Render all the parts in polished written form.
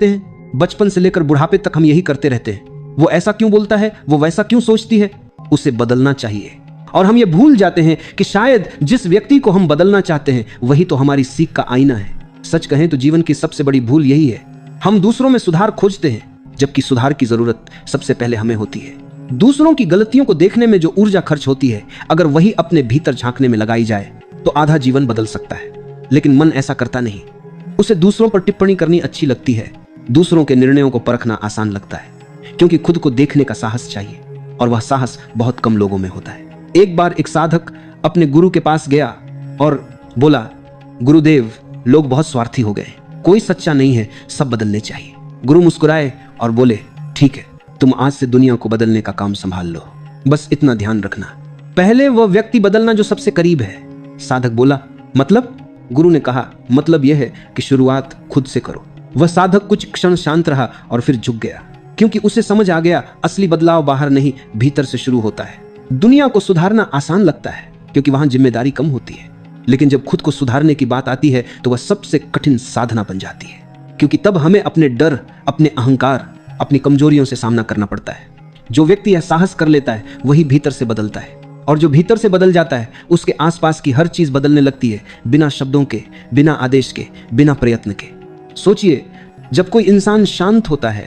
हैं, बचपन से लेकर बुढ़ापे तक हम यही करते रहते हैं। वो ऐसा क्यों बोलता है, वो वैसा क्यों सोचती है, उसे बदलना चाहिए। और हम ये भूल जाते हैं कि शायद जिस व्यक्ति को हम बदलना चाहते हैं वही तो हमारी सीख का आईना है। सच कहें तो जीवन की सबसे बड़ी भूल यही है, हम दूसरों में सुधार खोजते हैं जबकि सुधार की जरूरत सबसे पहले हमें होती है। दूसरों की गलतियों को देखने में जो ऊर्जा खर्च होती है, अगर वही अपने भीतर झांकने में लगाई जाए तो आधा जीवन बदल सकता है। लेकिन मन ऐसा करता नहीं। उसे दूसरों पर टिप्पणी करनी अच्छी लगती है, दूसरों के निर्णयों को परखना आसान लगता है, क्योंकि खुद को देखने का साहस चाहिए और वह साहस बहुत कम लोगों में होता है। एक बार एक साधक अपने गुरु के पास गया और बोला, गुरुदेव, लोग बहुत स्वार्थी हो गए, कोई सच्चा नहीं है, सब बदलने चाहिए। गुरु मुस्कुराए और बोले, ठीक है, तुम आज से दुनिया को बदलने का काम संभाल लो, बस इतना ध्यान रखना, पहले वह व्यक्ति बदलना जो सबसे करीब है। साधक बोला, मतलब? गुरु ने कहा, मतलब यह है कि शुरुआत खुद से करो। वह साधक कुछ क्षण शांत रहा और फिर झुक गया, क्योंकि उसे समझ आ गया असली बदलाव बाहर नहीं, भीतर से शुरू होता है। दुनिया को सुधारना आसान लगता है क्योंकि वहां जिम्मेदारी कम होती है, लेकिन जब खुद को सुधारने की बात आती है तो वह सबसे कठिन साधना बन जाती है, क्योंकि तब हमें अपने डर, अपने अहंकार, अपनी कमजोरियों से सामना करना पड़ता है। जो व्यक्ति यह साहस कर लेता है वही भीतर से बदलता है, और जो भीतर से बदल जाता है उसके आसपास की हर चीज बदलने लगती है, बिना शब्दों के, बिना आदेश के, बिना प्रयत्न के। सोचिए, जब कोई इंसान शांत होता है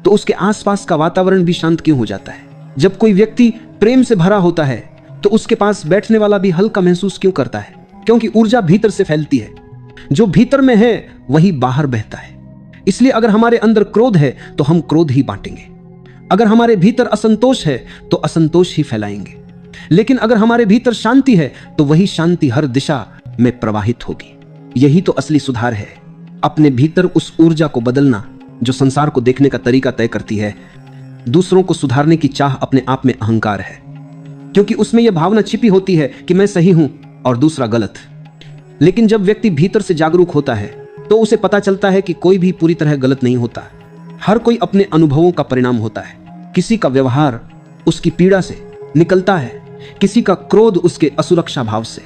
तो उसके आसपास का वातावरण भी शांत क्यों हो जाता है? जब कोई व्यक्ति प्रेम से भरा होता है तो उसके पास बैठने वाला भी हल्का महसूस क्यों करता है? क्योंकि ऊर्जा भीतर से फैलती है, जो भीतर में है वही बाहर बहता है। इसलिए अगर हमारे अंदर क्रोध है तो हम क्रोध ही बांटेंगे, अगर हमारे भीतर असंतोष है तो असंतोष ही फैलाएंगे, लेकिन अगर हमारे भीतर शांति है तो वही शांति हर दिशा में प्रवाहित होगी। यही तो असली सुधार है, अपने भीतर उस ऊर्जा को बदलना जो संसार को देखने का तरीका तय करती है। दूसरों को सुधारने की चाह अपने आप में अहंकार है, क्योंकि उसमें यह भावना छिपी होती है कि मैं सही हूं और दूसरा गलत। लेकिन जब व्यक्ति भीतर से जागरूक होता है तो उसे पता चलता है कि कोई भी पूरी तरह गलत नहीं होता, हर कोई अपने अनुभवों का परिणाम होता है। किसी का व्यवहार उसकी पीड़ा से निकलता है, किसी का क्रोध उसके असुरक्षा भाव से।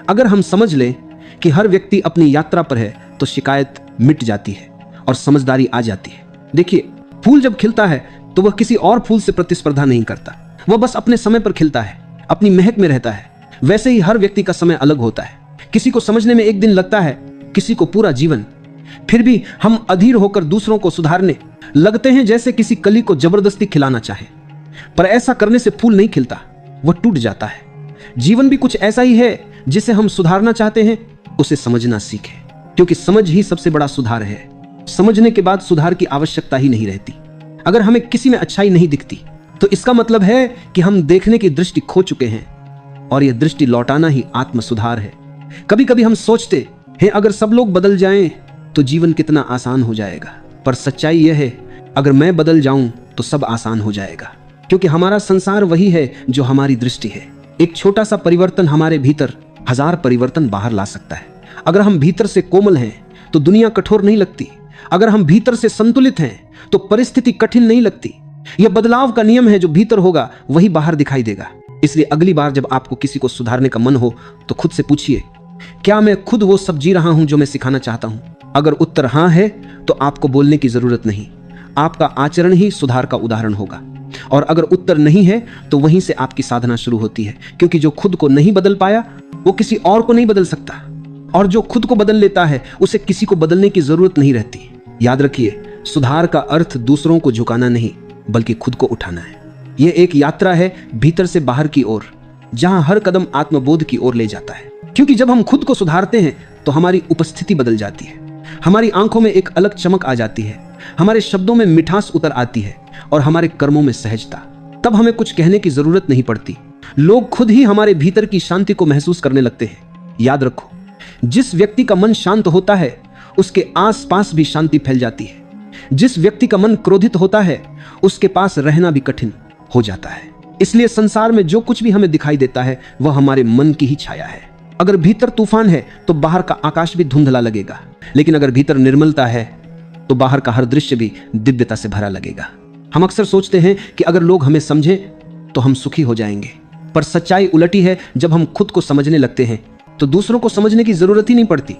अगर हम समझ लें कि हर व्यक्ति अपनी यात्रा पर है तो शिकायत मिट जाती है और समझदारी आ जाती है। देखिए, फूल जब खिलता है तो वह किसी और फूल से प्रतिस्पर्धा नहीं करता, वह बस अपने समय पर खिलता है, अपनी महक में रहता है। वैसे ही हर व्यक्ति का समय अलग होता है, किसी को समझने में एक दिन लगता है, किसी को पूरा जीवन। फिर भी हम अधीर होकर दूसरों को सुधारने लगते हैं, जैसे किसी कली को जबरदस्ती खिलाना चाहे। पर ऐसा करने से फूल नहीं खिलता, वह टूट जाता है। जीवन भी कुछ ऐसा ही है, जिसे हम सुधारना चाहते हैं उसे समझना सीखें, क्योंकि समझ ही सबसे बड़ा सुधार है। समझने के बाद सुधार की आवश्यकता ही नहीं रहती। अगर हमें किसी में अच्छाई नहीं दिखती तो इसका मतलब है कि हम देखने की दृष्टि खो चुके हैं, और यह दृष्टि लौटाना ही आत्म सुधार है। कभी कभी हम सोचते हैं अगर सब लोग बदल जाएं तो जीवन कितना आसान हो जाएगा, पर सच्चाई यह है अगर मैं बदल जाऊं तो सब आसान हो जाएगा, क्योंकि हमारा संसार वही है जो हमारी दृष्टि है। एक छोटा सा परिवर्तन हमारे भीतर हजार परिवर्तन बाहर ला सकता है। अगर हम भीतर से कोमल हैं तो दुनिया कठोर नहीं लगती, अगर हम भीतर से संतुलित हैं तो परिस्थिति कठिन नहीं लगती। यह बदलाव का नियम है, जो भीतर होगा वही बाहर दिखाई देगा। इसलिए अगली बार जब आपको किसी को सुधारने का मन हो तो खुद से पूछिए, क्या मैं खुद वो सब जी रहा हूं जो मैं सिखाना चाहता हूं? अगर उत्तर हां है तो आपको बोलने की जरूरत नहीं, आपका आचरण ही सुधार का उदाहरण होगा। और अगर उत्तर नहीं है तो वहीं से आपकी साधना शुरू होती है, क्योंकि जो खुद को नहीं बदल पाया वो किसी और को नहीं बदल सकता, और जो खुद को बदल लेता है उसे किसी को बदलने की जरूरत नहीं रहती। याद रखिए, सुधार का अर्थ दूसरों को झुकाना नहीं बल्कि खुद को उठाना है। यह एक यात्रा है भीतर से बाहर की ओर, जहां हर कदम आत्मबोध की ओर ले जाता है। क्योंकि जब हम खुद को सुधारते हैं तो हमारी उपस्थिति बदल जाती है, हमारी आंखों में एक अलग चमक आ जाती है, हमारे शब्दों में मिठास उतर आती है और हमारे कर्मों में सहजता। तब हमें कुछ कहने की जरूरत नहीं पड़ती, लोग खुद ही हमारे भीतर की शांति को महसूस करने लगते हैं। याद रखो, जिस व्यक्ति का मन शांत होता है उसके आसपास भी शांति फैल जाती है। जिस व्यक्ति का मन क्रोधित होता है उसके पास रहना भी कठिन हो जाता है। इसलिए संसार में जो कुछ भी हमें दिखाई देता है वह हमारे मन की ही छाया है। अगर भीतर तूफान है तो बाहर का आकाश भी धुंधला लगेगा, लेकिन अगर भीतर निर्मलता है तो बाहर का हर दृश्य भी दिव्यता से भरा लगेगा। हम अक्सर सोचते हैं कि अगर लोग हमें समझें तो हम सुखी हो जाएंगे, पर सच्चाई उलटी है। जब हम खुद को समझने लगते हैं तो दूसरों को समझने की जरूरत ही नहीं पड़ती।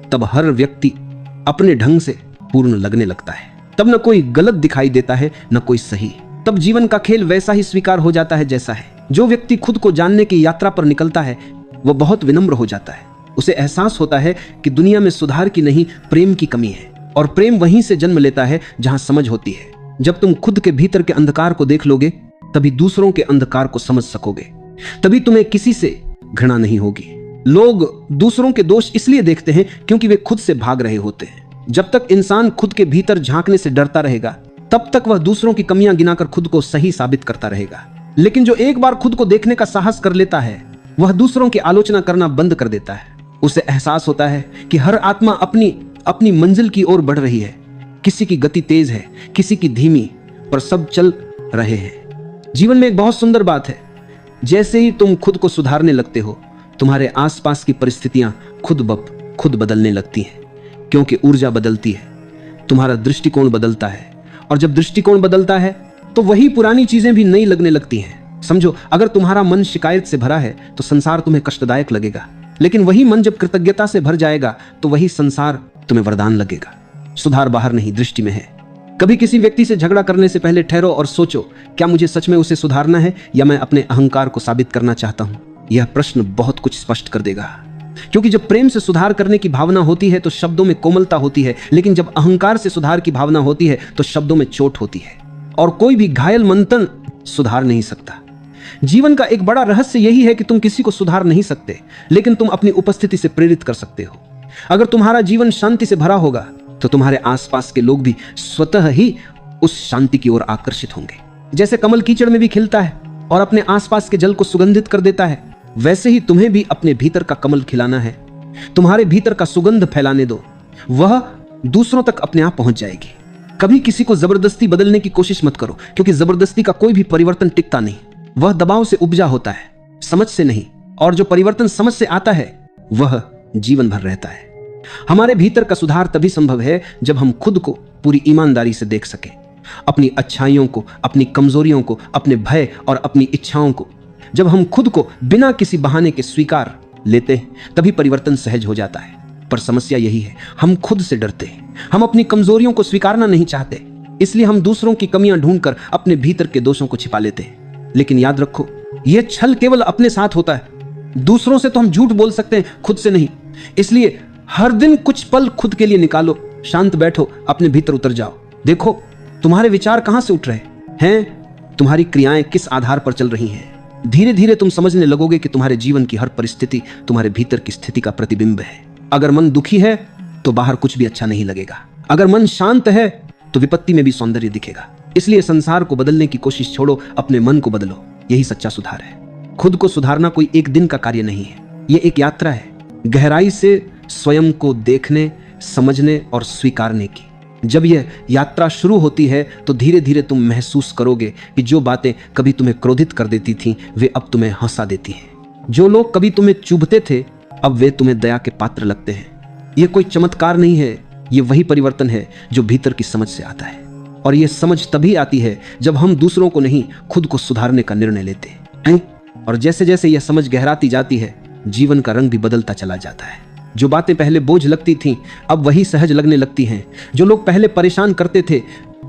तब हर व्यक्ति अपने ढंग से पूर्ण लगने लगता है। तब न कोई गलत दिखाई देता है न कोई सही। तब जीवन का खेल वैसा ही स्वीकार हो जाता है जैसा है। जो व्यक्ति खुद को जानने की यात्रा पर निकलता है वह बहुत विनम्र हो जाता है। उसे एहसास होता है कि दुनिया में सुधार की नहीं, प्रेम की कमी है, और प्रेम वहीं से जन्म लेता है जहां समझ होती है। जब तुम खुद के भीतर के अंधकार को देख लोगे तभी दूसरों के अंधकार को समझ सकोगे। तभी तुम्हें किसी से घृणा नहीं होगी। लोग दूसरों के दोष इसलिए देखते हैं क्योंकि वे खुद से भाग रहे होते हैं। जब तक इंसान खुद के भीतर झांकने से डरता रहेगा तब तक वह दूसरों की कमियां गिनाकर खुद को सही साबित करता रहेगा। लेकिन जो एक बार खुद को देखने का साहस कर लेता है वह दूसरों की आलोचना करना बंद कर देता है। उसे एहसास होता है कि हर आत्मा अपनी अपनी मंजिल की ओर बढ़ रही है। किसी की गति तेज है, किसी की धीमी, पर सब चल रहे हैं। जीवन में एक बहुत सुंदर बात है, जैसे ही तुम खुद को सुधारने लगते हो तुम्हारे आसपास की परिस्थितियां खुद बदलने लगती हैं, क्योंकि ऊर्जा बदलती है, तुम्हारा दृष्टिकोण बदलता है, और जब दृष्टिकोण बदलता है तो वही पुरानी चीजें भी नई लगने लगती हैं। समझो, अगर तुम्हारा मन शिकायत से भरा है तो संसार तुम्हें कष्टदायक लगेगा, लेकिन वही मन जब कृतज्ञता से भर जाएगा तो वही संसार तुम्हें वरदान लगेगा। सुधार बाहर नहीं, दृष्टि में है। कभी किसी व्यक्ति से झगड़ा करने से पहले ठहरो और सोचो, क्या मुझे सच में उसे सुधारना है या मैं अपने अहंकार को साबित करना चाहता हूं? यह प्रश्न बहुत कुछ स्पष्ट कर देगा। क्योंकि जब प्रेम से सुधार करने की भावना होती है तो शब्दों में कोमलता होती है, लेकिन जब अहंकार से सुधार की भावना होती है तो शब्दों में चोट होती है, और कोई भी घायल मंथन सुधार नहीं सकता। जीवन का एक बड़ा रहस्य यही है कि तुम किसी को सुधार नहीं सकते, लेकिन तुम अपनी उपस्थिति से प्रेरित कर सकते हो। अगर तुम्हारा जीवन शांति से भरा होगा तो तुम्हारे आसपास के लोग भी स्वतः ही उस शांति की ओर आकर्षित होंगे। जैसे कमल कीचड़ में भी खिलता है और अपने आसपास के जल को सुगंधित कर देता है, वैसे ही तुम्हें भी अपने भीतर का कमल खिलाना है। तुम्हारे भीतर का सुगंध फैलाने दो, वह दूसरों तक अपने आप पहुंच जाएगी। कभी किसी को जबरदस्ती बदलने की कोशिश मत करो, क्योंकि जबरदस्ती का कोई भी परिवर्तन टिकता नहीं। वह दबाव से उपजा होता है, समझ से नहीं, और जो परिवर्तन समझ से आता है वह जीवन भर रहता है। हमारे भीतर का सुधार तभी संभव है जब हम खुद को पूरी ईमानदारी से देख सकें, अपनी अच्छाइयों को, अपनी कमजोरियों को, अपने भय और अपनी इच्छाओं को। जब हम खुद को बिना किसी बहाने के स्वीकार लेते हैं तभी परिवर्तन सहज हो जाता है। पर समस्या यही है, हम खुद से डरते हैं। हम अपनी कमजोरियों को स्वीकारना नहीं चाहते, इसलिए हम दूसरों की कमियां ढूंढकर अपने भीतर के दोषों को छिपा लेते हैं। लेकिन याद रखो, यह छल केवल अपने साथ होता है। दूसरों से तो हम झूठ बोल सकते हैं, खुद से नहीं। इसलिए हर दिन कुछ पल खुद के लिए निकालो, शांत बैठो, अपने भीतर उतर जाओ। देखो तुम्हारे विचार कहां से उठ रहे हैं, तुम्हारी क्रियाएं किस आधार पर चल रही हैं। धीरे धीरे तुम समझने लगोगे कि तुम्हारे जीवन की हर परिस्थिति तुम्हारे भीतर की स्थिति का प्रतिबिंब है। अगर मन दुखी है तो बाहर कुछ भी अच्छा नहीं लगेगा। अगर मन शांत है तो विपत्ति में भी सौंदर्य दिखेगा। इसलिए संसार को बदलने की कोशिश छोड़ो, अपने मन को बदलो। यही सच्चा सुधार है। खुद को सुधारना कोई एक दिन का कार्य नहीं है, यह एक यात्रा है, गहराई से स्वयं को देखने, समझने और स्वीकारने की। जब यह यात्रा शुरू होती है तो धीरे धीरे तुम महसूस करोगे कि जो बातें कभी तुम्हें क्रोधित कर देती थीं वे अब तुम्हें हंसा देती हैं। जो लोग कभी तुम्हें चुभते थे अब वे तुम्हें दया के पात्र लगते हैं। यह कोई चमत्कार नहीं है, यह वही परिवर्तन है जो भीतर की समझ से आता है। और यह समझ तभी आती है जब हम दूसरों को नहीं, खुद को सुधारने का निर्णय लेते हैं। और जैसे जैसे यह समझ गहराती जाती है जीवन का रंग भी बदलता चला जाता है। जो बातें पहले बोझ लगती थीं अब वही सहज लगने लगती हैं। जो लोग पहले परेशान करते थे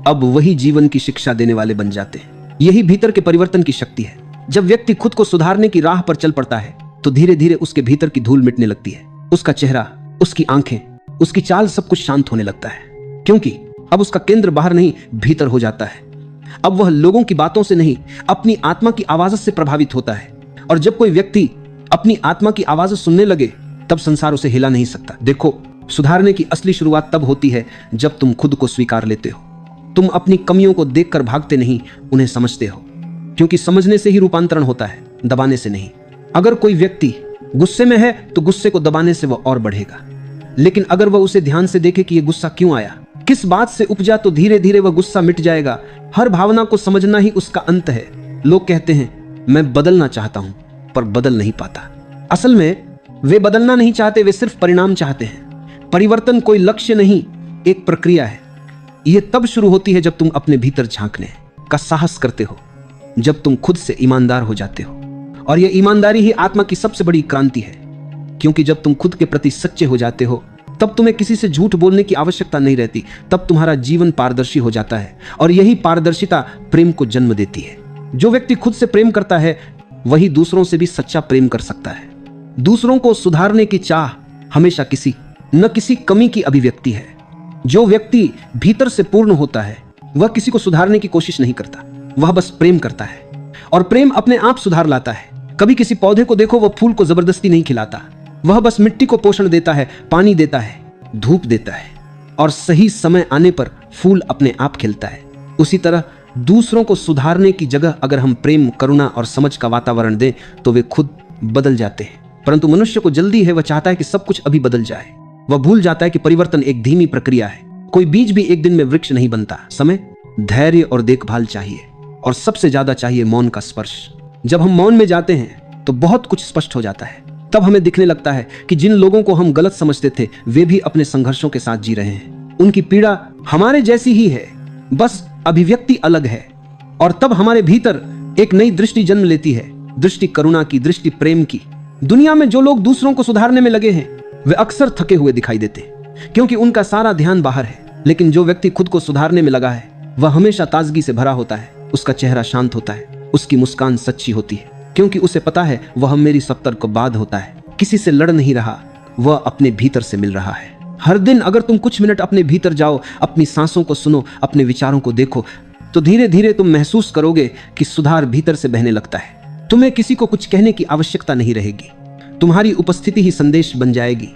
अब वही जीवन की शिक्षा देने वाले बन जाते हैं। यही भीतर के परिवर्तन की शक्ति है। जब व्यक्ति खुद को सुधारने की राह पर चल पड़ता है तो धीरे धीरे उसके भीतर की धूल मिटने लगती है। उसका चेहरा, उसकी आंखें, उसकी चाल, सब कुछ शांत होने लगता है, क्योंकि अब उसका केंद्र बाहर नहीं भीतर हो जाता है। अब वह लोगों की बातों से नहीं अपनी आत्मा की आवाज से प्रभावित होता है। और जब कोई व्यक्ति अपनी आत्मा की आवाज सुनने लगे तब संसार उसे हिला नहीं सकता। देखो, सुधारने की असली शुरुआत तब होती है जब तुम खुद को स्वीकार लेते हो। तुम अपनी कमियों को देखकर भागते नहीं, उन्हें समझते हो, क्योंकि समझने से ही रूपांतरण होता है, दबाने से नहीं। अगर कोई व्यक्ति गुस्से में है तो गुस्से को दबाने से वह और बढ़ेगा, लेकिन अगर वह उसे ध्यान से देखे कि यह गुस्सा क्यों आया, किस बात से उपजा, तो धीरे धीरे वह गुस्सा मिट जाएगा। हर भावना को समझना ही उसका अंत है। लोग कहते हैं मैं बदलना चाहता हूं पर बदल नहीं पाता। असल में वे बदलना नहीं चाहते, वे सिर्फ परिणाम चाहते हैं। परिवर्तन कोई लक्ष्य नहीं, एक प्रक्रिया है। यह तब शुरू होती है जब तुम अपने भीतर झांकने का साहस करते हो, जब तुम खुद से ईमानदार हो जाते हो। और यह ईमानदारी ही आत्मा की सबसे बड़ी क्रांति है, क्योंकि जब तुम खुद के प्रति सच्चे हो जाते हो तब तुम्हें किसी से झूठ बोलने की आवश्यकता नहीं रहती। तब तुम्हारा जीवन पारदर्शी हो जाता है और यही पारदर्शिता प्रेम को जन्म देती है। जो व्यक्ति खुद से प्रेम करता है वही दूसरों से भी सच्चा प्रेम कर सकता है। दूसरों को सुधारने की चाह हमेशा किसी न किसी कमी की अभिव्यक्ति है। जो व्यक्ति भीतर से पूर्ण होता है वह किसी को सुधारने की कोशिश नहीं करता, वह बस प्रेम करता है और प्रेम अपने आप सुधार लाता है। कभी किसी पौधे को देखो, वह फूल को जबरदस्ती नहीं खिलाता, वह बस मिट्टी को पोषण देता है, पानी देता है, धूप देता है और सही समय आने पर फूल अपने आप खिलता है। उसी तरह दूसरों को सुधारने की जगह अगर हम प्रेम, करुणा और समझ का वातावरण दें तो वे खुद बदल जाते हैं। परंतु मनुष्य को जल्दी है, वह चाहता है कि सब कुछ अभी बदल जाए। वह भूल जाता है कि परिवर्तन एक धीमी प्रक्रिया है। कोई बीज भी एक दिन में वृक्ष नहीं बनता। समय, धैर्य और देखभाल चाहिए और सबसे ज्यादा चाहिए मौन का स्पर्श। जब हम मौन में जाते हैं तो बहुत कुछ स्पष्ट हो जाता है। तब हमें दिखने लगता है कि जिन लोगों को हम गलत समझते थे वे भी अपने संघर्षों के साथ जी रहे हैं। उनकी पीड़ा हमारे जैसी ही है, बस अभिव्यक्ति अलग है। और तब हमारे भीतर एक नई दृष्टि जन्म लेती है, दृष्टि करुणा की, दृष्टि प्रेम की। दुनिया में जो लोग दूसरों को सुधारने में लगे हैं वे अक्सर थके हुए दिखाई देते हैं क्योंकि उनका सारा ध्यान बाहर है। लेकिन जो व्यक्ति खुद को सुधारने में लगा है वह हमेशा ताजगी से भरा होता है। उसका चेहरा शांत होता है, उसकी मुस्कान सच्ची होती है क्योंकि उसे पता है वह मेरी सत्तर को बाद होता है। किसी से लड़ नहीं रहा, वह अपने भीतर से मिल रहा है। हर दिन अगर तुम कुछ मिनट अपने भीतर जाओ, अपनी सांसों को सुनो, अपने विचारों को देखो, तो धीरे धीरे तुम महसूस करोगे कि सुधार भीतर से बहने लगता है। तुम्हें किसी को कुछ कहने की आवश्यकता नहीं रहेगी। तुम्हारी उपस्थिति ही संदेश बन जाएगी,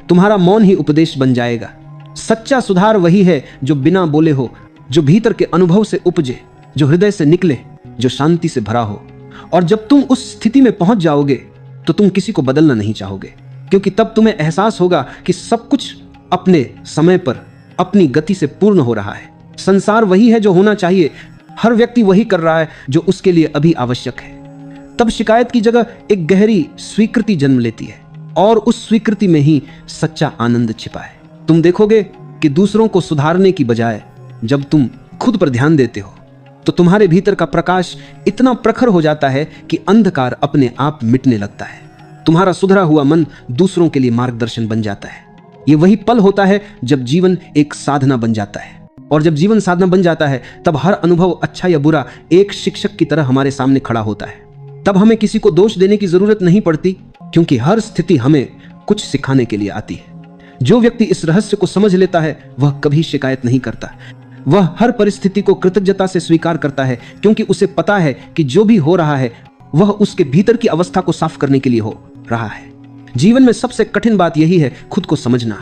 तुम्हारा मौन ही उपदेश बन जाएगा। सच्चा सुधार वही है जो बिना बोले हो, जो भीतर के अनुभव से उपजे, जो हृदय से निकले, जो शांति से भरा हो। और जब तुम उस स्थिति में पहुंच जाओगे तो तुम किसी को बदलना नहीं चाहोगे क्योंकि तब तुम्हें एहसास होगा कि सब कुछ अपने समय पर अपनी गति से पूर्ण हो रहा है। संसार वही है जो होना चाहिए, हर व्यक्ति वही कर रहा है जो उसके लिए अभी आवश्यक है। तब शिकायत की जगह एक गहरी स्वीकृति जन्म लेती है और उस स्वीकृति में ही सच्चा आनंद छिपा है। तुम देखोगे कि दूसरों को सुधारने की बजाय जब तुम खुद पर ध्यान देते हो तो तुम्हारे भीतर का प्रकाश इतना प्रखर हो जाता है कि अंधकार अपने आप मिटने लगता है। तुम्हारा सुधरा हुआ मन दूसरों के लिए मार्गदर्शन बन जाता है। ये वही पल होता है जब जीवन एक साधना बन जाता है। और जब जीवन साधना बन जाता है तब हर अनुभव, अच्छा या बुरा, एक शिक्षक की तरह हमारे सामने खड़ा होता है। तब हमें किसी को दोष देने की जरूरत नहीं पड़ती क्योंकि हर स्थिति हमें कुछ सिखाने के लिए आती है। जो व्यक्ति इस रहस्य को समझ लेता है वह कभी शिकायत नहीं करता। वह हर परिस्थिति को कृतज्ञता से स्वीकार करता है क्योंकि उसे पता है कि जो भी हो रहा है वह उसके भीतर की अवस्था को साफ करने के लिए हो रहा है। जीवन में सबसे कठिन बात यही है, खुद को समझना।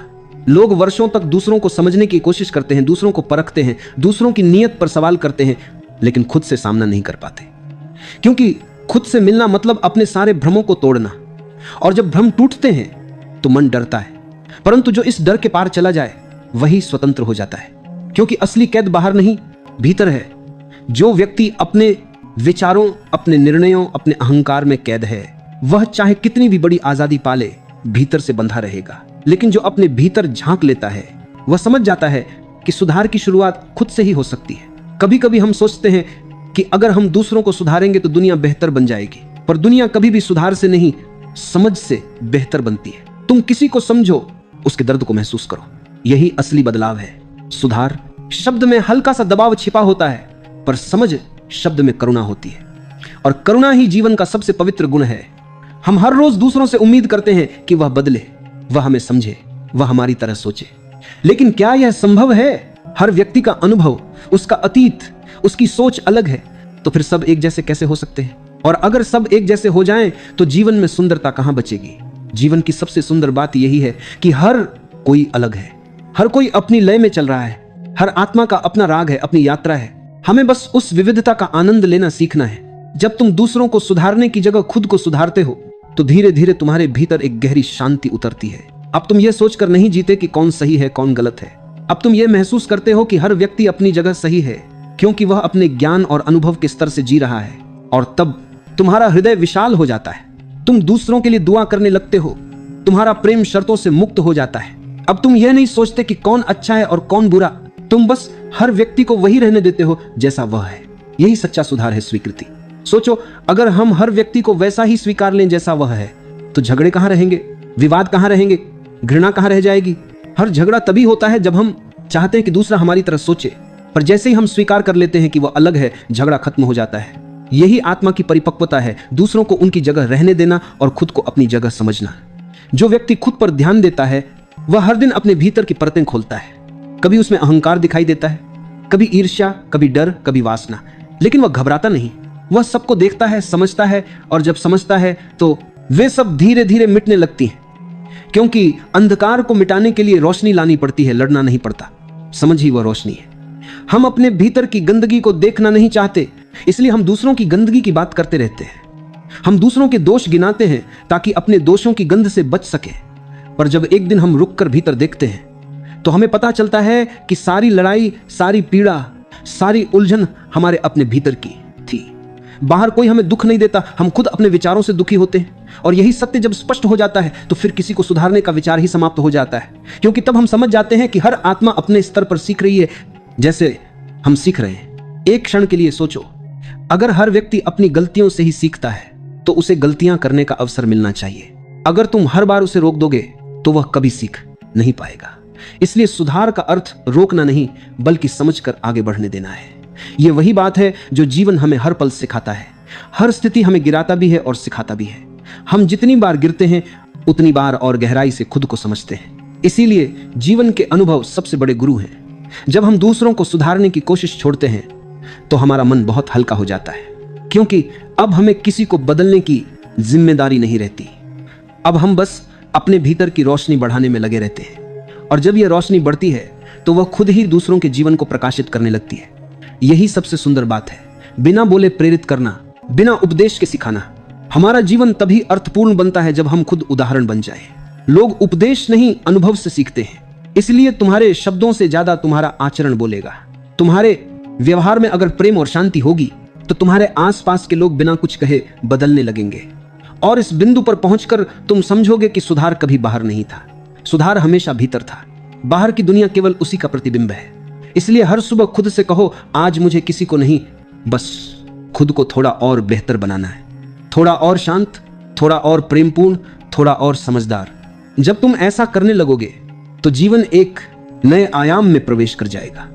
लोग वर्षों तक दूसरों को समझने की कोशिश करते हैं, दूसरों को परखते हैं, दूसरों की नीयत पर सवाल करते हैं, लेकिन खुद से सामना नहीं कर पाते क्योंकि खुद से मिलना मतलब अपने सारे भ्रमों को तोड़ना। और जब भ्रम टूटते हैं तो मन डरता है, परंतु जो इस डर के पार चला जाए वही स्वतंत्र हो जाता है क्योंकि असली कैद बाहर नहीं, भीतर है। जो व्यक्ति अपने विचारों, अपने निर्णयों, अपने अहंकार में कैद है वह चाहे कितनी भी बड़ी आजादी पाले भीतर से बंधा रहेगा। लेकिन जो अपने भीतर झांक लेता है वह समझ जाता है कि सुधार की शुरुआत खुद से ही हो सकती है। कभी कभी हम सोचते हैं कि अगर हम दूसरों को सुधारेंगे तो दुनिया बेहतर बन जाएगी, पर दुनिया कभी भी सुधार से नहीं, समझ से बेहतर बनती है। तुम किसी को समझो, उसके दर्द को महसूस करो, यही असली बदलाव है। सुधार शब्द में हल्का सा दबाव छिपा होता है, पर समझ शब्द में करुणा होती है और करुणा ही जीवन का सबसे पवित्र गुण है। हम हर रोज दूसरों से उम्मीद करते हैं कि वह बदले, वह हमें समझे, वह हमारी तरह सोचे, लेकिन क्या यह संभव है? हर व्यक्ति का अनुभव, उसका अतीत, उसकी सोच अलग है, तो फिर सब एक जैसे कैसे हो सकते हैं? और अगर सब एक जैसे हो जाएं तो जीवन में सुंदरता कहां बचेगी? जीवन की सबसे सुंदर बात यही है कि हर कोई अलग है, हर कोई अपनी लय में चल रहा है, हर आत्मा का अपना राग है, अपनी यात्रा है। हमें बस उस विविधता का आनंद लेना सीखना है। जब तुम दूसरों को सुधारने की जगह खुद को सुधारते हो तो धीरे धीरे तुम्हारे भीतर एक गहरी शांति उतरती है। अब तुम यह सोचकर नहीं जीते कि कौन सही है, कौन गलत है। अब तुम यह महसूस करते हो कि हर व्यक्ति अपनी जगह सही है क्योंकि वह अपने ज्ञान और अनुभव के स्तर से जी रहा है। और तब तुम्हारा हृदय विशाल हो जाता है, तुम दूसरों के लिए दुआ करने लगते हो, तुम्हारा प्रेम शर्तों से मुक्त हो जाता है। अब तुम यह नहीं सोचते कि कौन अच्छा है और कौन बुरा, तुम बस हर व्यक्ति को वही रहने देते हो जैसा वह है। यही सच्चा सुधार है, स्वीकृति। सोचो, अगर हम हर व्यक्ति को वैसा ही स्वीकार लें जैसा वह है तो झगड़े कहां रहेंगे, विवाद कहां रहेंगे, घृणा कहां रह जाएगी? हर झगड़ा तभी होता है जब हम चाहते हैं कि दूसरा हमारी तरह सोचे, पर जैसे ही हम स्वीकार कर लेते हैं कि वह अलग है, झगड़ा खत्म हो जाता है। यही आत्मा की परिपक्वता है, दूसरों को उनकी जगह रहने देना और खुद को अपनी जगह समझना। जो व्यक्ति खुद पर ध्यान देता है वह हर दिन अपने भीतर की परतें खोलता है। कभी उसमें अहंकार दिखाई देता है, कभी ईर्ष्या, कभी डर, कभी वासना, लेकिन वह घबराता नहीं। वह सबको देखता है, समझता है, और जब समझता है तो वे सब धीरे धीरे मिटने लगती हैं, क्योंकि अंधकार को मिटाने के लिए रोशनी लानी पड़ती है, लड़ना नहीं पड़ता। समझ ही वह रोशनी है। हम अपने भीतर की गंदगी को देखना नहीं चाहते, इसलिए हम दूसरों की गंदगी की बात करते रहते हैं। हम दूसरों के दोष गिनाते हैं ताकि अपने दोषों की गंध से बच सके, पर जब एक दिन हम रुककर भीतर देखते हैं तो हमें पता चलता है कि सारी लड़ाई, सारी पीड़ा, सारी उलझन हमारे अपने भीतर की थी। बाहर कोई हमें दुख नहीं देता, हम खुद अपने विचारों से दुखी होते हैं। और यही सत्य जब स्पष्ट हो जाता है तो फिर किसी को सुधारने का विचार ही समाप्त हो जाता है, क्योंकि तब हम समझ जाते हैं कि हर आत्मा अपने स्तर पर सीख रही है जैसे हम सीख रहे हैं। एक क्षण के लिए सोचो, अगर हर व्यक्ति अपनी गलतियों से ही सीखता है तो उसे गलतियां करने का अवसर मिलना चाहिए। अगर तुम हर बार उसे रोक दोगे तो वह कभी सीख नहीं पाएगा। इसलिए सुधार का अर्थ रोकना नहीं, बल्कि समझकर आगे बढ़ने देना है। यह वही बात है जो जीवन हमें हर पल सिखाता है। हर स्थिति हमें गिराता भी है और सिखाता भी है। हम जितनी बार गिरते हैं उतनी बार और गहराई से खुद को समझते हैं। इसीलिए जीवन के अनुभव सबसे बड़े गुरु हैं। जब हम दूसरों को सुधारने की कोशिश छोड़ते हैं तो हमारा मन बहुत हल्का हो जाता है, क्योंकि अब हमें किसी को बदलने की जिम्मेदारी नहीं रहती। अब हम बस अपने भीतर की रोशनी बढ़ाने में लगे रहते हैं, और जब यह रोशनी बढ़ती है तो वह खुद ही दूसरों के जीवन को प्रकाशित करने लगती है। यही सबसे सुंदर बात है, बिना बोले प्रेरित करना, बिना उपदेश के सिखाना। हमारा जीवन तभी अर्थपूर्ण बनता है जब हम खुद उदाहरण बन जाएं। लोग उपदेश नहीं, अनुभव से सीखते हैं। इसलिए तुम्हारे शब्दों से ज्यादा तुम्हारा आचरण बोलेगा। तुम्हारे व्यवहार में अगर प्रेम और शांति होगी तो तुम्हारे आसपास के लोग बिना कुछ कहे बदलने लगेंगे, और इस बिंदु पर पहुंचकर तुम समझोगे कि सुधार कभी बाहर नहीं था, सुधार हमेशा भीतर था। बाहर की दुनिया केवल उसी का प्रतिबिंब है। इसलिए हर सुबह खुद से कहो, आज मुझे किसी को नहीं, बस खुद को थोड़ा और बेहतर बनाना है, थोड़ा और शांत, थोड़ा और प्रेमपूर्ण, थोड़ा और समझदार। जब तुम ऐसा करने लगोगे तो जीवन एक नए आयाम में प्रवेश कर जाएगा।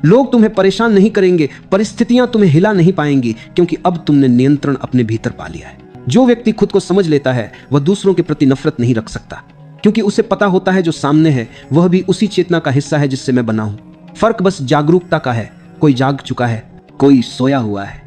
लोग तुम्हें परेशान नहीं करेंगे, परिस्थितियां तुम्हें हिला नहीं पाएंगी, क्योंकि अब तुमने नियंत्रण अपने भीतर पा लिया है। जो व्यक्ति खुद को समझ लेता है वह दूसरों के प्रति नफरत नहीं रख सकता, क्योंकि उसे पता होता है जो सामने है वह भी उसी चेतना का हिस्सा है जिससे मैं बना हूं। फर्क बस जागरूकता का है। कोई जाग चुका है, कोई सोया हुआ है,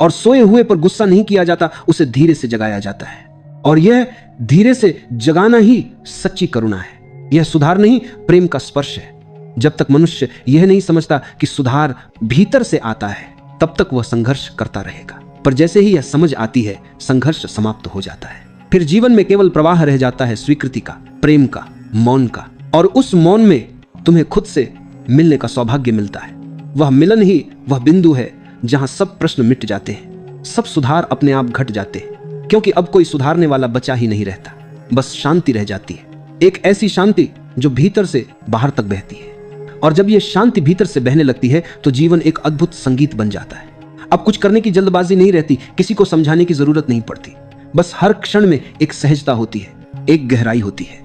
और सोए हुए पर गुस्सा नहीं किया जाता, उसे धीरे से जगाया जाता है। और यह धीरे से जगाना ही सच्ची करुणा है। यह सुधार नहीं, प्रेम का स्पर्श है। जब तक मनुष्य यह नहीं समझता कि सुधार भीतर से आता है, तब तक वह संघर्ष करता रहेगा। पर जैसे ही यह समझ आती है, संघर्ष समाप्त हो जाता है। फिर जीवन में केवल प्रवाह रह जाता है, स्वीकृति का, प्रेम का, मौन का। और उस मौन में तुम्हें खुद से मिलने का सौभाग्य मिलता है। वह मिलन ही वह बिंदु है जहां सब प्रश्न मिट जाते हैं, सब सुधार अपने आप घट जाते हैं, क्योंकि अब कोई सुधारने वाला बचा ही नहीं रहता। बस शांति रह जाती है, एक ऐसी शांति जो भीतर से बाहर तक बहती है। और जब यह शांति भीतर से बहने लगती है तो जीवन एक अद्भुत संगीत बन जाता है। अब कुछ करने की जल्दबाजी नहीं रहती, किसी को समझाने की जरूरत नहीं पड़ती। बस हर क्षण में एक सहजता होती है, एक गहराई होती है।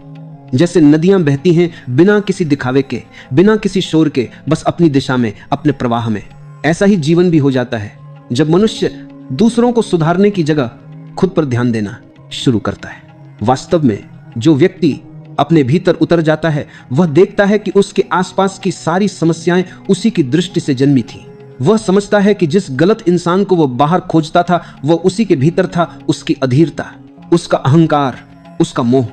जैसे नदियां बहती हैं बिना किसी दिखावे के, बिना किसी शोर के, बस अपनी दिशा में, अपने प्रवाह में। ऐसा ही जीवन भी हो जाता है जब मनुष्य दूसरों को सुधारने की जगह खुद पर ध्यान देना शुरू करता है। वास्तव में जो व्यक्ति अपने भीतर उतर जाता है वह देखता है कि उसके आसपास की सारी समस्याएं उसी की दृष्टि से जन्मी थी। वह समझता है कि जिस गलत इंसान को वह बाहर खोजता था वह उसी के भीतर था, उसकी अधीरता, उसका अहंकार, उसका मोह।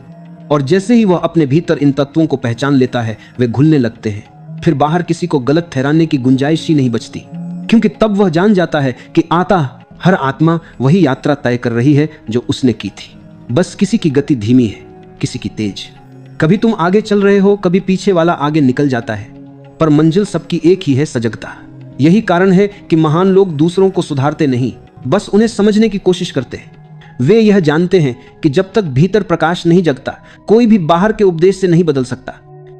और जैसे ही वह अपने भीतर इन तत्वों को पहचान लेता है वे घुलने लगते हैं। फिर बाहर किसी को गलत ठहराने की गुंजाइश ही नहीं बचती, क्योंकि तब वह जान जाता है कि हर आत्मा वही यात्रा तय कर रही है जो उसने की थी। बस किसी की गति धीमी है, किसी की तेज। कभी तुम आगे चल रहे हो, कभी पीछे वाला आगे निकल जाता है, पर मंजिल सबकी एक ही है, सजगता। यही कारण है कि महान लोग दूसरों को सुधारते नहीं, बस उन्हें समझने की कोशिश करते हैं। वे यह जानते हैं कि जब तक भीतर प्रकाश नहीं जगता कोई भी बाहर के उपदेश से नहीं बदल सकता।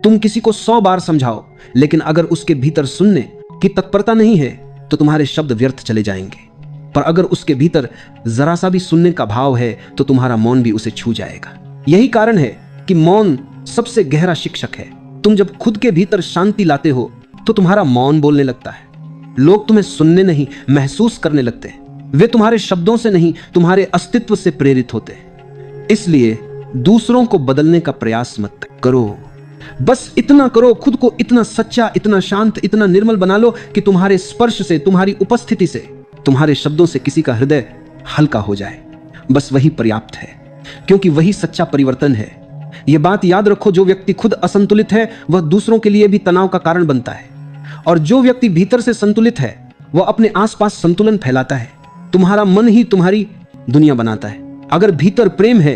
तुम किसी को 100 बार समझाओ, लेकिन अगर उसके भीतर सुनने की तत्परता नहीं है तो तुम्हारे शब्द व्यर्थ चले जाएंगे। पर अगर उसके भीतर जरा सा भी सुनने का भाव है तो तुम्हारा मौन भी उसे छू जाएगा। यही कारण है कि मौन सबसे गहरा शिक्षक है। तुम जब खुद के भीतर शांति लाते हो तो तुम्हारा मौन बोलने लगता है। लोग तुम्हें सुनने नहीं, महसूस करने लगते हैं। वे तुम्हारे शब्दों से नहीं, तुम्हारे अस्तित्व से प्रेरित होते हैं। इसलिए दूसरों को बदलने का प्रयास मत करो। बस इतना करो, खुद को इतना सच्चा, इतना शांत, इतना निर्मल बना लो कि तुम्हारे स्पर्श से, तुम्हारी उपस्थिति से, तुम्हारे शब्दों से किसी का हृदय हल्का हो जाए। बस वही पर्याप्त है, क्योंकि वही सच्चा परिवर्तन है। यह बात याद रखो, जो व्यक्ति खुद असंतुलित है वह दूसरों के लिए भी तनाव का कारण बनता है, और जो व्यक्ति भीतर से संतुलित है वह अपने आसपास संतुलन फैलाता है। तुम्हारा मन ही तुम्हारी दुनिया बनाता है। अगर भीतर प्रेम है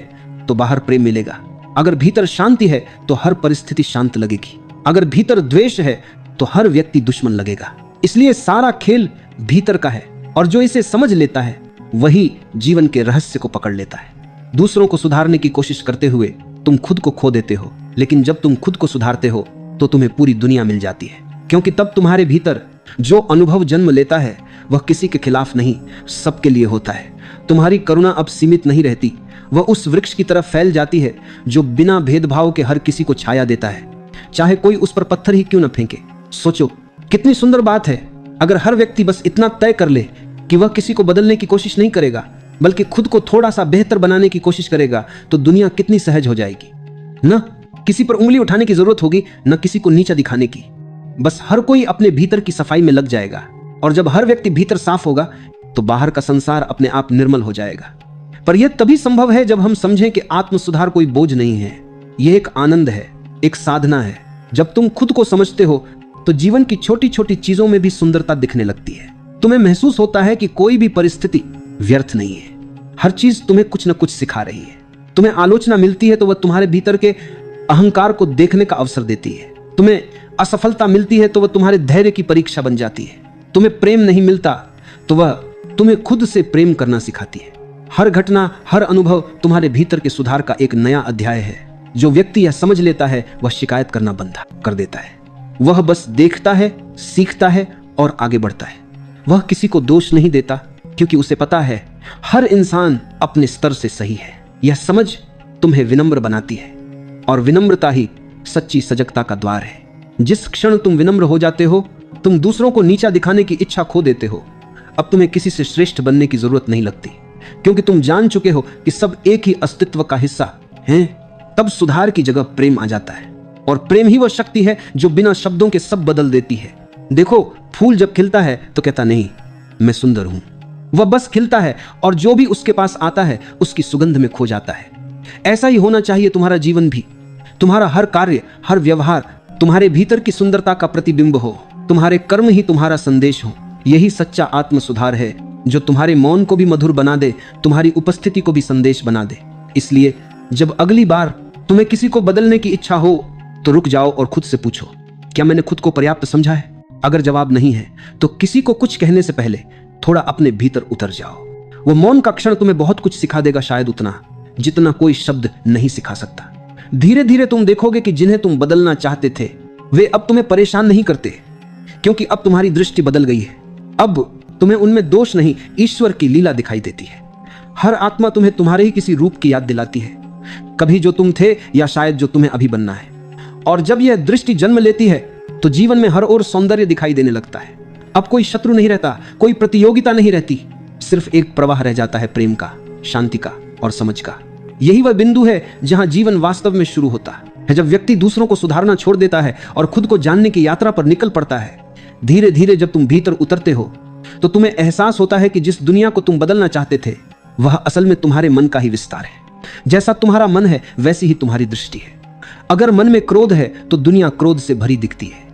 तो बाहर प्रेम मिलेगा। अगर भीतर शांति है तो हर परिस्थिति शांत लगेगी। अगर भीतर द्वेष है तो हर व्यक्ति दुश्मन लगेगा। इसलिए सारा खेल भीतर का है, और जो इसे समझ लेता है वही जीवन के रहस्य को पकड़ लेता है। दूसरों को सुधारने की कोशिश करते हुए तुम खुद को खो देते हो, लेकिन जब तुम खुद को सुधारते हो तो तुम्हें पूरी दुनिया मिल जाती है, क्योंकि तब तुम्हारे भीतर जो अनुभव जन्म लेता है वह किसी के खिलाफ नहीं, सबके लिए होता है। तुम्हारी करुणा अब सीमित नहीं रहती, वह उस वृक्ष की तरफ फैल जाती है जो बिना भेदभाव के हर किसी को छाया देता है, चाहे कोई उस पर पत्थर ही क्यों न फेंके। सोचो कितनी सुंदर बात है। अगर हर व्यक्ति बस इतना तय कर ले कि वह किसी को बदलने की कोशिश नहीं करेगा, बल्कि खुद को थोड़ा सा बेहतर बनाने की कोशिश करेगा, तो दुनिया कितनी सहज हो जाएगी। न किसी पर उंगली उठाने की जरूरत होगी, न किसी को नीचा दिखाने की। बस हर कोई अपने भीतर की सफाई में लग जाएगा, और जब हर व्यक्ति भीतर साफ होगा तो बाहर का संसार अपने आप निर्मल हो जाएगा। पर यह तभी संभव है जब हम समझें कि आत्म सुधार कोई बोझ नहीं है, यह एक आनंद है, एक साधना है। जब तुम खुद को समझते हो तो जीवन की छोटी छोटी चीजों में भी सुंदरता दिखने लगती है। तुम्हें महसूस होता है कि कोई भी परिस्थिति व्यर्थ नहीं है, हर चीज तुम्हें कुछ न कुछ सिखा रही है। तुम्हें आलोचना मिलती है तो वह तुम्हारे भीतर के अहंकार को देखने का अवसर देती है। तुम्हें असफलता मिलती है तो वह तुम्हारे धैर्य की परीक्षा बन जाती है। तुम्हें प्रेम नहीं मिलता तो वह तुम्हें खुद से प्रेम करना सिखाती है। हर घटना, हर अनुभव तुम्हारे भीतर के सुधार का एक नया अध्याय है। जो व्यक्ति यह समझ लेता है वह शिकायत करना बंद कर देता है। वह बस देखता है, सीखता है और आगे बढ़ता है। वह किसी को दोष नहीं देता, क्योंकि उसे पता है हर इंसान अपने स्तर से सही है। यह समझ तुम्हें विनम्र बनाती है, और विनम्रता ही सच्ची सजगता का द्वार है। जिस क्षण तुम विनम्र हो जाते हो, तुम दूसरों को नीचा दिखाने की इच्छा खो देते हो। अब तुम्हें किसी से श्रेष्ठ बनने की जरूरत नहीं लगती, क्योंकि तुम जान चुके हो कि सब एक ही अस्तित्व का हिस्सा हैं। तब सुधार की जगह प्रेम आ जाता है, और प्रेम ही वह शक्ति है जो बिना शब्दों के सब बदल देती है। देखो, फूल जब खिलता है तो कहता नहीं मैं सुंदर हूं, वह बस खिलता है, और जो भी उसके पास आता है उसकी सुगंध में खो जाता है। ऐसा ही होना चाहिए तुम्हारा जीवन भी। तुम्हारा हर कार्य, हर व्यवहार तुम्हारे भीतर की सुंदरता का प्रतिबिंब हो। तुम्हारे कर्म ही तुम्हारा संदेश हो। यही सच्चा आत्म सुधार है, जो तुम्हारे मौन को भी मधुर बना दे, तुम्हारी उपस्थिति को भी संदेश बना दे। इसलिए जब अगली बार तुम्हें किसी को बदलने की इच्छा हो तो रुक जाओ और खुद से पूछो, क्या मैंने खुद को पर्याप्त समझा है? अगर जवाब नहीं है तो किसी को कुछ कहने से पहले थोड़ा अपने भीतर उतर जाओ। वो मौन का क्षण तुम्हें बहुत कुछ सिखा देगा, शायद उतना जितना कोई शब्द नहीं सिखा सकता। धीरे धीरे तुम देखोगे कि जिन्हें तुम बदलना चाहते थे वे अब तुम्हें परेशान नहीं करते, क्योंकि अब तुम्हारी दृष्टि बदल गई है। अब तुम्हें उनमें दोष नहीं, ईश्वर की लीला दिखाई देती है। हर आत्मा तुम्हें तुम्हारे ही किसी रूप की याद दिलाती है, कभी जो तुम थे या शायद जो तुम्हें अभी बनना है। और जब यह दृष्टि जन्म लेती है तो जीवन में हर ओर सौंदर्य दिखाई देने लगता है। अब कोई शत्रु नहीं रहता, कोई प्रतियोगिता नहीं रहती, सिर्फ एक प्रवाह रह जाता है, प्रेम का, शांति का और समझ का। यही वह बिंदु है जहां जीवन वास्तव में शुरू होता है, जब व्यक्ति दूसरों को सुधारना छोड़ देता है और खुद को जानने की यात्रा पर निकल पड़ता है। धीरे धीरे जब तुम भीतर उतरते हो तो तुम्हें एहसास होता है कि जिस दुनिया को तुम बदलना चाहते थे वह असल में तुम्हारे मन का ही विस्तार है। जैसा तुम्हारा मन है वैसी ही तुम्हारी दृष्टि है। अगर मन में क्रोध है तो दुनिया क्रोध से भरी दिखती है,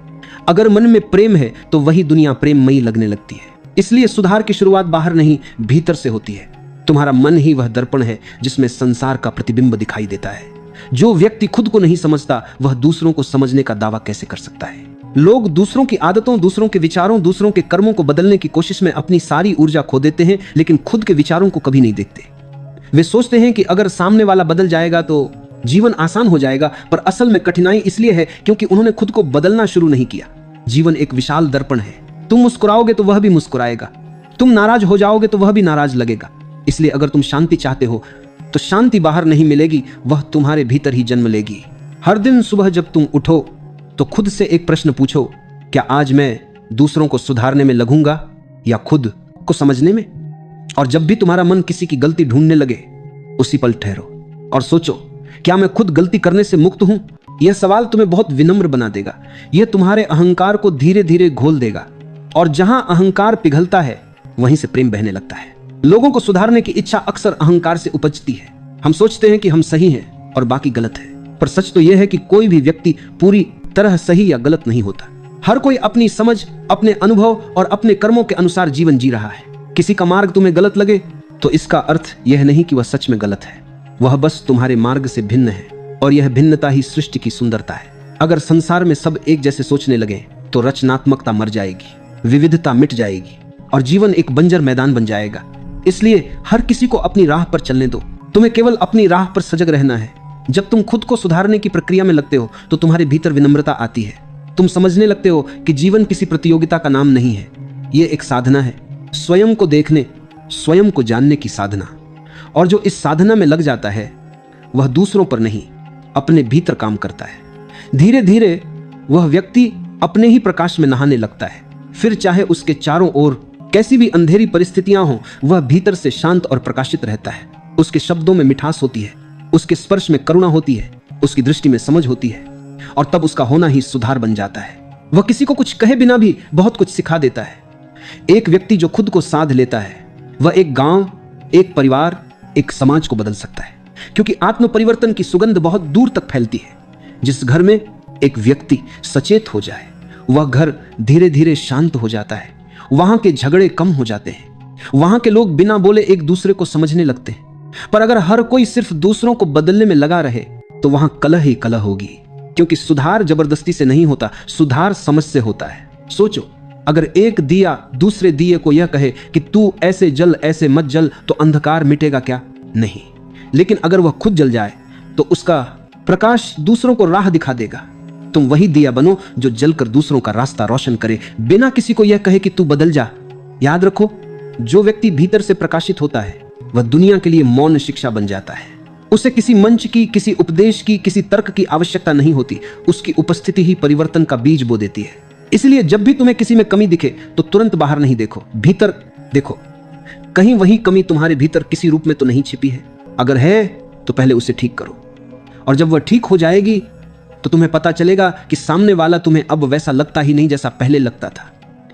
अगर मन में प्रेम है तो वही दुनिया प्रेममयी लगने लगती है। इसलिए सुधार की शुरुआत बाहर नहीं, भीतर से होती है। तुम्हारा मन ही वह दर्पण है जिसमें संसार का प्रतिबिंब दिखाई देता है। जो व्यक्ति खुद को नहीं समझता वह दूसरों को समझने का दावा कैसे कर सकता है? लोग दूसरों की आदतों, दूसरों के विचारों, दूसरों के कर्मों को बदलने की कोशिश में अपनी सारी ऊर्जा खो देते हैं, लेकिन खुद के विचारों को कभी नहीं देखते। वे सोचते हैं कि अगर सामने वाला बदल जाएगा तो जीवन आसान हो जाएगा, पर असल में कठिनाई इसलिए है क्योंकि उन्होंने खुद को बदलना शुरू नहीं किया। जीवन एक विशाल दर्पण है। तुम मुस्कुराओगे तो वह भी मुस्कुराएगा, तुम नाराज हो जाओगे तो वह भी नाराज लगेगा। इसलिए अगर तुम शांति चाहते हो तो शांति बाहर नहीं मिलेगी, वह तुम्हारे भीतर ही जन्म लेगी। हर दिन सुबह जब तुम उठो तो खुद से एक प्रश्न पूछो, क्या आज मैं दूसरों को सुधारने में लगूंगा या खुद को समझने में? और जब भी तुम्हारा मन किसी की गलती ढूंढने लगे, उसी पल ठहरो और सोचो, क्या मैं खुद गलती करने से मुक्त हूं? यह सवाल तुम्हें बहुत विनम्र बना देगा। यह तुम्हारे अहंकार को धीरे धीरे घोल देगा, और जहां अहंकार पिघलता है वहीं से प्रेम बहने लगता है। लोगों को सुधारने की इच्छा अक्सर अहंकार से उपजती है। हम सोचते हैं कि हम सही हैं और बाकी गलत है, पर सच तो यह है कि कोई भी व्यक्ति पूरी तरह सही या गलत नहीं होता। हर कोई अपनी समझ, अपने अनुभव और अपने कर्मों के अनुसार जीवन जी रहा है। किसी का मार्ग तुम्हें गलत लगे तो इसका अर्थ यह नहीं कि वह सच में गलत है, वह बस तुम्हारे मार्ग से भिन्न है, और यह भिन्नता ही सृष्टि की सुंदरता है। अगर संसार में सब एक जैसे सोचने लगे तो रचनात्मकता मर जाएगी, विविधता मिट जाएगी और जीवन एक बंजर मैदान बन जाएगा। इसलिए हर किसी को अपनी राह पर चलने दो। तुम्हें केवल अपनी राह पर सजग रहना है। जब तुम खुद को सुधारने की प्रक्रिया में लगते हो तो तुम्हारे भीतर विनम्रता आती है। तुम समझने लगते हो कि जीवन किसी प्रतियोगिता का नाम नहीं है, यह एक साधना है, स्वयं को देखने, स्वयं को जानने की साधना। और जो इस साधना में लग जाता है वह दूसरों पर नहीं, अपने भीतर काम करता है। धीरे धीरे वह व्यक्ति अपने ही प्रकाश में नहाने लगता है। फिर चाहे उसके चारों ओर कैसी भी अंधेरी परिस्थितियां हों, वह भीतर से शांत और प्रकाशित रहता है। उसके शब्दों में मिठास होती है, उसके स्पर्श में करुणा होती है, उसकी दृष्टि में समझ होती है, और तब उसका होना ही सुधार बन जाता है। वह किसी को कुछ कहे बिना भी बहुत कुछ सिखा देता है। एक व्यक्ति जो खुद को साध लेता है वह एक गांव, एक परिवार, एक समाज को बदल सकता है, क्योंकि आत्म परिवर्तन की सुगंध बहुत दूर तक फैलती है। जिस घर में एक व्यक्ति सचेत हो जाए वह घर धीरे धीरे शांत हो जाता है। वहां के झगड़े कम हो जाते हैं, वहां के लोग बिना बोले एक दूसरे को समझने लगते हैं। पर अगर हर कोई सिर्फ दूसरों को बदलने में लगा रहे तो वहां कलह ही कलह होगी, क्योंकि सुधार जबरदस्ती से नहीं होता, सुधार समझ से होता है। सोचो, अगर एक दिया दूसरे दिए को यह कहे कि तू ऐसे जल, ऐसे मत जल, तो अंधकार मिटेगा क्या? नहीं। लेकिन अगर वह खुद जल जाए तो उसका प्रकाश दूसरों को राह दिखा देगा। तुम वही दिया बनो जो जलकर दूसरों का रास्ता रोशन करे, बिना किसी को यह कहे कि तू बदल जा। याद रखो, जो व्यक्ति भीतर से प्रकाशित होता है वह दुनिया के लिए मौन शिक्षा बन जाता है। उसे किसी मंच की, किसी उपदेश की, किसी तर्क की आवश्यकता नहीं होती। उसकी उपस्थिति ही परिवर्तन का बीज बो देती है। इसलिए जब भी तुम्हें किसी में कमी दिखे तो तुरंत बाहर नहीं देखो, भीतर देखो। कहीं वही कमी तुम्हारे भीतर किसी रूप में तो नहीं छिपी है? अगर है तो पहले उसे ठीक करो, और जब वह ठीक हो जाएगी तो तुम्हें पता चलेगा कि सामने वाला तुम्हें अब वैसा लगता ही नहीं जैसा पहले लगता था,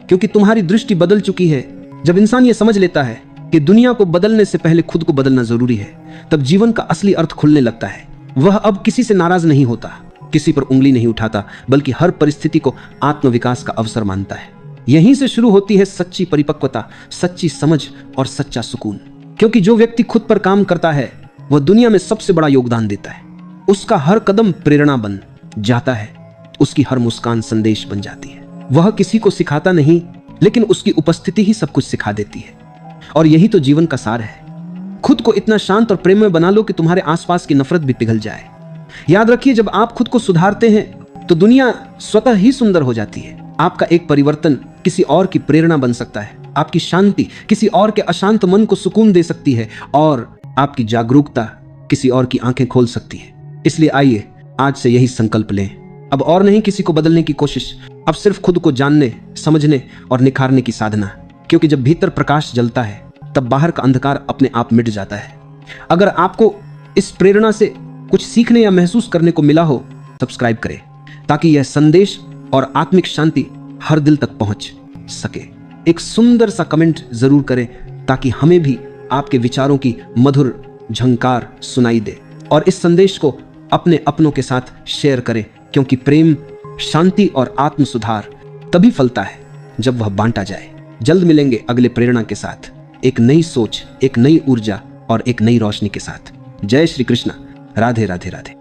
क्योंकि तुम्हारी दृष्टि बदल चुकी है। जब इंसान ये समझ लेता है कि दुनिया को बदलने से पहले खुद को बदलना जरूरी है, तब जीवन का असली अर्थ खुलने लगता है। वह अब किसी से नाराज नहीं होता, किसी पर उंगली नहीं उठाता, बल्कि हर परिस्थिति को आत्मविकास का अवसर मानता है। यहीं से शुरू होती है सच्ची परिपक्वता, सच्ची समझ और सच्चा सुकून। क्योंकि जो व्यक्ति खुद पर काम करता है वह दुनिया में सबसे बड़ा योगदान देता है। उसका हर कदम प्रेरणा बन जाता है, उसकी हर मुस्कान संदेश बन जाती है। वह किसी को सिखाता नहीं, लेकिन उसकी उपस्थिति ही सब कुछ सिखा देती है। और यही तो जीवन का सार है। खुद को इतना शांत और प्रेममय बना लो कि तुम्हारे आसपास की नफरत भी पिघल जाए। याद रखिए, जब आप खुद को सुधारते हैं तो दुनिया स्वतः ही सुंदर हो जाती है। आपका एक परिवर्तन किसी और की प्रेरणा बन सकता है, आपकी शांति किसी और के अशांत मन को सुकून दे सकती है, और आपकी जागरूकता किसी और की आंखें खोल सकती है। इसलिए आइए आज से यही संकल्प लें, अब और नहीं किसी को बदलने की कोशिश, अब सिर्फ खुद को जानने, समझने और निखारने की साधना। क्योंकि जब भीतर प्रकाश जलता है तब बाहर का अंधकार अपने आप मिट जाता है। अगर आपको इस प्रेरणा से कुछ सीखने या महसूस करने को मिला हो, सब्सक्राइब करें ताकि यह संदेश और आत्मिक शांति हर दिल तक पहुंच सके। एक सुंदर सा कमेंट जरूर करें ताकि हमें भी आपके विचारों की मधुर झंकार सुनाई दे, और इस संदेश को अपने अपनों के साथ शेयर करें, क्योंकि प्रेम, शांति और आत्म सुधार तभी फलता है जब वह बांटा जाए। जल्द मिलेंगे अगले प्रेरणा के साथ, एक नई सोच, एक नई ऊर्जा और एक नई रोशनी के साथ। जय श्री कृष्ण। राधे राधे राधे।